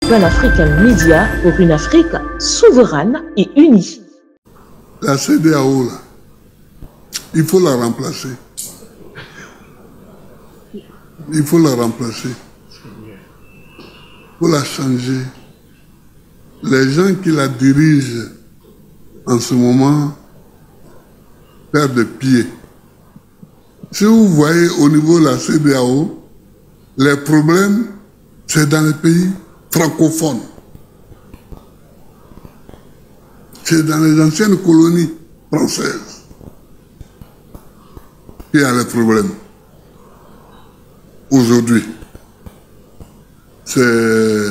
Pan-African Media pour une Afrique souveraine et unie. La CEDEAO, là, il faut la remplacer. Il faut la remplacer. Il faut la changer. Les gens qui la dirigent en ce moment perdent pied. Si vous voyez au niveau de la CEDEAO, les problèmes, c'est dans les pays francophones. C'est dans les anciennes colonies françaises qu'il y a les problèmes. Aujourd'hui, c'est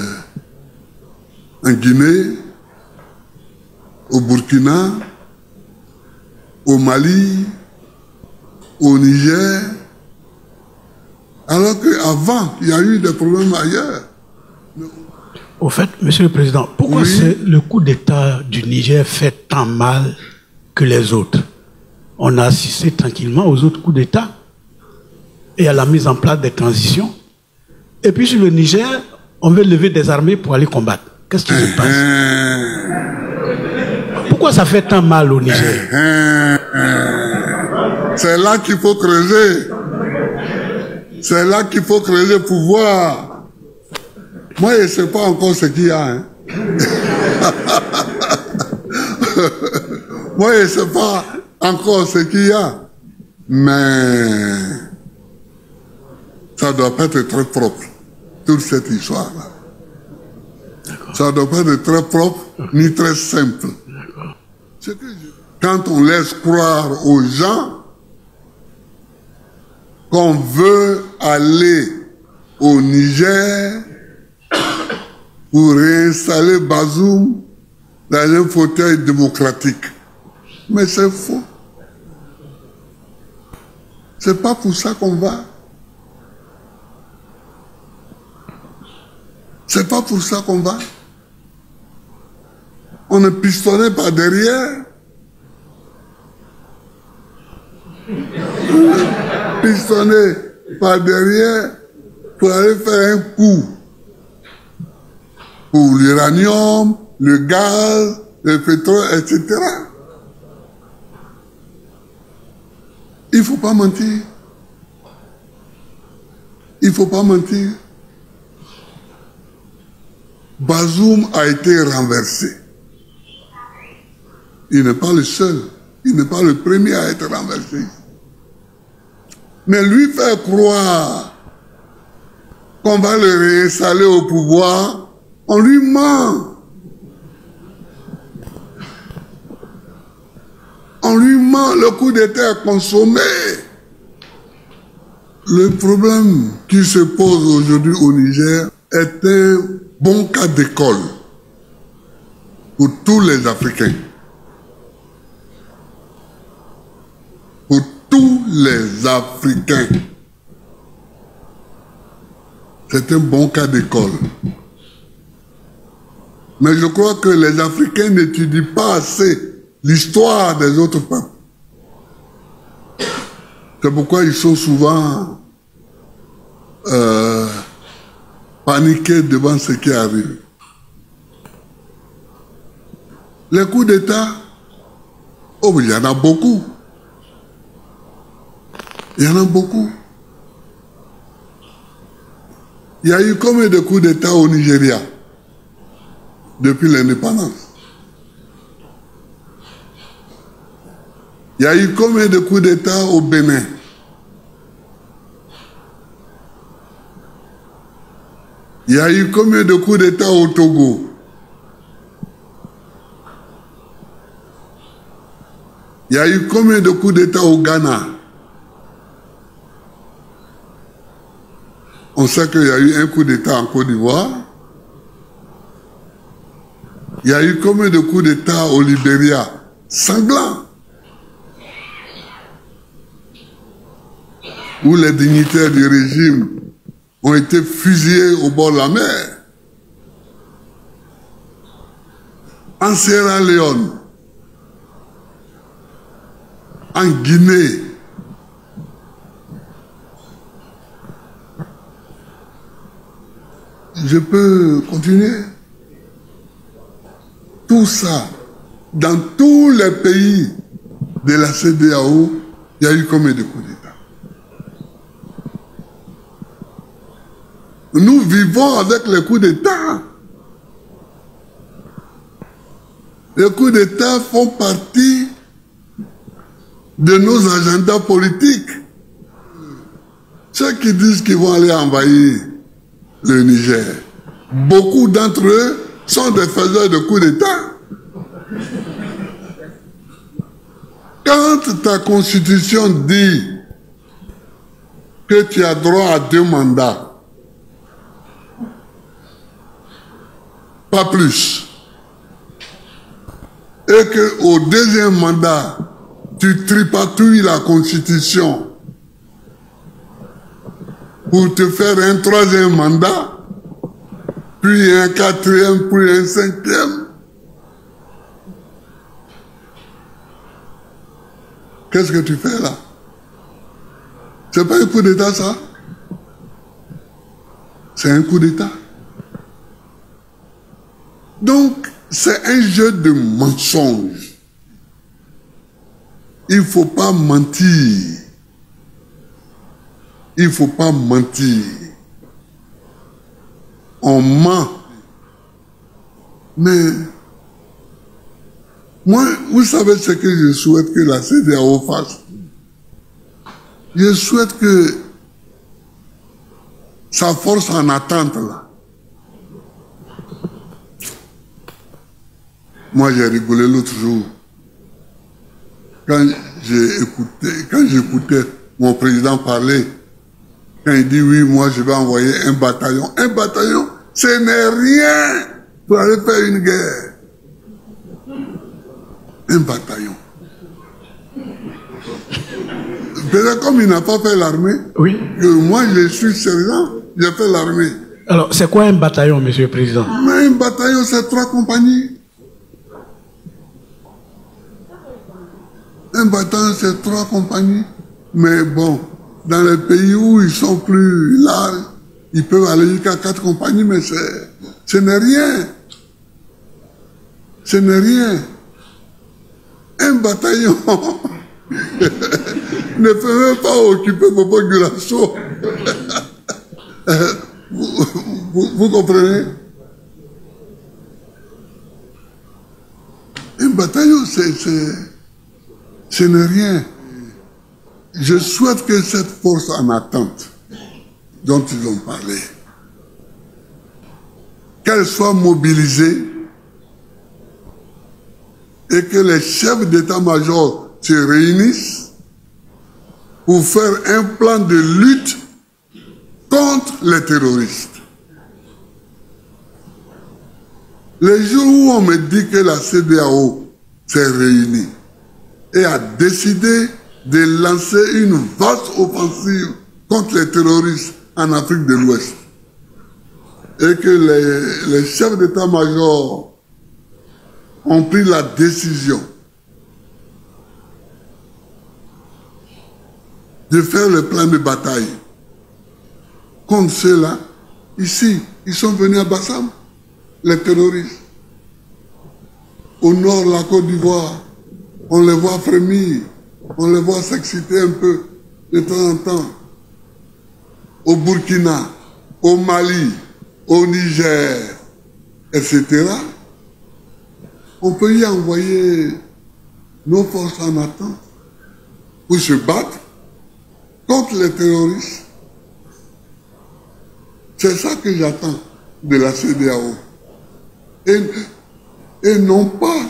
en Guinée, au Burkina, au Mali, au Niger, alors qu'avant, il y a eu des problèmes ailleurs. Au fait, Monsieur le Président, pourquoi oui, le coup d'État du Niger fait tant mal que les autres? On a assisté tranquillement aux autres coups d'État et à la mise en place des transitions. Et puis sur le Niger, on veut lever des armées pour aller combattre. Qu'est-ce qui se passe? Pourquoi ça fait tant mal au Niger? C'est là qu'il faut creuser. C'est là qu'il faut creuser pour voir. Moi, je ne sais pas encore ce qu'il y a. Hein. Moi, je ne sais pas encore ce qu'il y a. Mais ça doit pas être très propre, toute cette histoire-là. Ça doit pas être très propre, ni très simple. Quand on laisse croire aux gens qu'on veut aller au Niger pour réinstaller Bazoum dans un fauteuil démocratique. Mais c'est faux. C'est pas pour ça qu'on va. C'est pas pour ça qu'on va. On est pistonné par derrière. Pistonné par derrière pour aller faire un coup pour l'uranium, le gaz, le pétrole, etc. Il ne faut pas mentir. Il ne faut pas mentir. Bazoum a été renversé. Il n'est pas le seul. Il n'est pas le premier à être renversé. Mais lui faire croire qu'on va le réinstaller au pouvoir, on lui ment. On lui ment, le coup d'État est consommé. Le problème qui se pose aujourd'hui au Niger est un bon cas d'école pour tous les Africains. Pour tous les Africains. C'est un bon cas d'école. Mais je crois que les Africains n'étudient pas assez l'histoire des autres peuples. C'est pourquoi ils sont souvent paniqués devant ce qui arrive. Les coups d'État, oh, il y en a beaucoup. Il y en a beaucoup. Il y a eu combien de coups d'État au Nigeria depuis l'indépendance? Il y a eu combien de coups d'État au Bénin? Il y a eu combien de coups d'État au Togo? Il y a eu combien de coups d'État au Ghana? On sait qu'il y a eu un coup d'État en Côte d'Ivoire. Il y a eu combien de coups d'État au Libéria? Sanglants. Où les dignitaires du régime ont été fusillés au bord de la mer. En Sierra Leone, en Guinée, Je peux continuer. Tout ça, dans tous les pays de la CEDEAO, il y a eu combien de coups d'État? Nous vivons avec les coups d'État. Les coups d'État font partie de nos agendas politiques. Ceux qui disent qu'ils vont aller envahir le Niger, beaucoup d'entre eux sont des faiseurs de coups d'État. Quand ta constitution dit que tu as droit à 2 mandats, pas plus, et qu'au 2e mandat, tu tripatouilles la constitution pour te faire un 3e mandat, puis un 4e, puis un 5e. Qu'est-ce que tu fais là? C'est pas un coup d'État ça? C'est un coup d'État. Donc, c'est un jeu de mensonges. Il ne faut pas mentir. Il ne faut pas mentir. On ment. Mais, moi, vous savez ce que je souhaite que la CEDEAO fasse? Je souhaite que sa force en attente là. Moi, j'ai rigolé l'autre jour. Quand j'écoutais mon président parler, quand il dit oui, moi je vais envoyer un bataillon. Un bataillon, ce n'est rien pour aller faire une guerre. Un bataillon. Peut-être comme il n'a pas fait l'armée, oui. Que moi je suis sergent, j'ai fait l'armée. Alors, c'est quoi un bataillon, Monsieur le Président? Mais un bataillon, c'est 3 compagnies. Un bataillon, c'est 3 compagnies. Mais bon, dans les pays où ils sont plus larges, ils peuvent aller jusqu'à 4 compagnies, mais ce n'est rien. Ce n'est rien. Un bataillon ne peut même pas occuper vos populations. Vous comprenez? Un bataillon, ce n'est rien. Je souhaite que cette force en attente dont ils ont parlé, qu'elle soit mobilisée et que les chefs d'état-major se réunissent pour faire un plan de lutte contre les terroristes. Les jours où on me dit que la CEDEAO s'est réunie et a décidé de lancer une vaste offensive contre les terroristes en Afrique de l'Ouest, et que les chefs d'état-major ont pris la décision de faire le plan de bataille contre ceux-là, ici, ils sont venus à Bassam, les terroristes. Au nord, la Côte d'Ivoire, on les voit frémir, on les voit s'exciter un peu de temps en temps. Au Burkina, au Mali, au Niger, etc. On peut y envoyer nos forces en attente pour se battre contre les terroristes. C'est ça que j'attends de la CEDEAO. Et non pas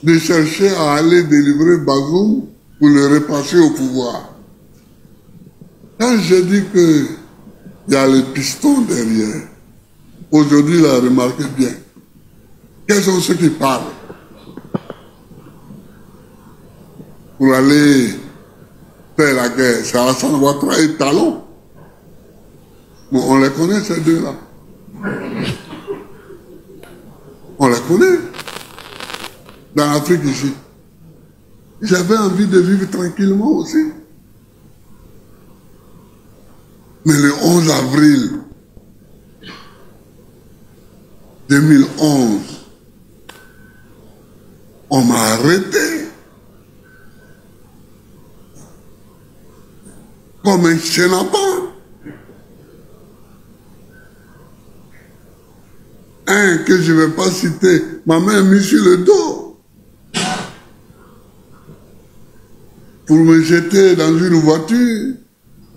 de chercher à aller délivrer Bazoum pour le repasser au pouvoir. Quand je dis qu'il y a les pistons derrière, aujourd'hui, là, remarquez bien, quels sont ceux qui parlent pour aller faire la guerre? C'est Hassan Ouattara et Talon. Bon, on les connaît, ces deux-là. On les connaît. Dans l'Afrique ici. J'avais envie de vivre tranquillement aussi. Mais le 11 avril, 2011, on m'a arrêté comme un chenapan. Un que je ne vais pas citer, ma main mise sur le dos pour me jeter dans une voiture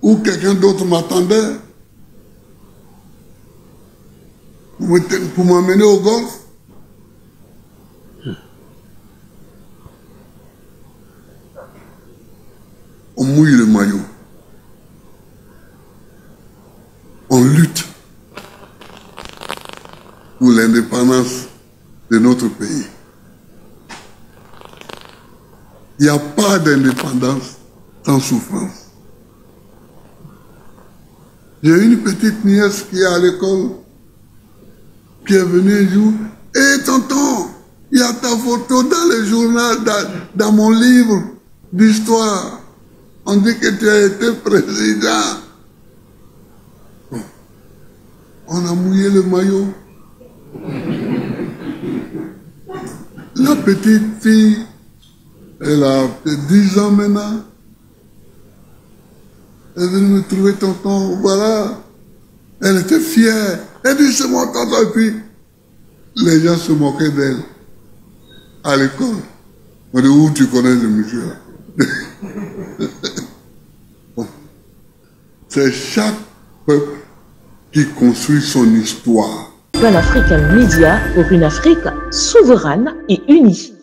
où quelqu'un d'autre m'attendait pour m'amener au golf. On mouille le maillot. On lutte pour l'indépendance de notre pays. Il n'y a pas d'indépendance sans souffrance. J'ai une petite nièce qui est à l'école, qui est venue un jour, « Hé tonton, il y a ta photo dans le journal, dans mon livre d'histoire. On dit que tu as été président. » Bon. On a mouillé le maillot. La petite fille, elle a 10 ans maintenant. Elle est venue me trouver tonton, voilà. Elle était fière. Elle dit c'est mon tonton. Et puis, les gens se moquaient d'elle. À l'école. On dit où tu connais ce monsieur-là? Bon. C'est chaque peuple qui construit son histoire. Pan African Media pour une Afrique souveraine et unie.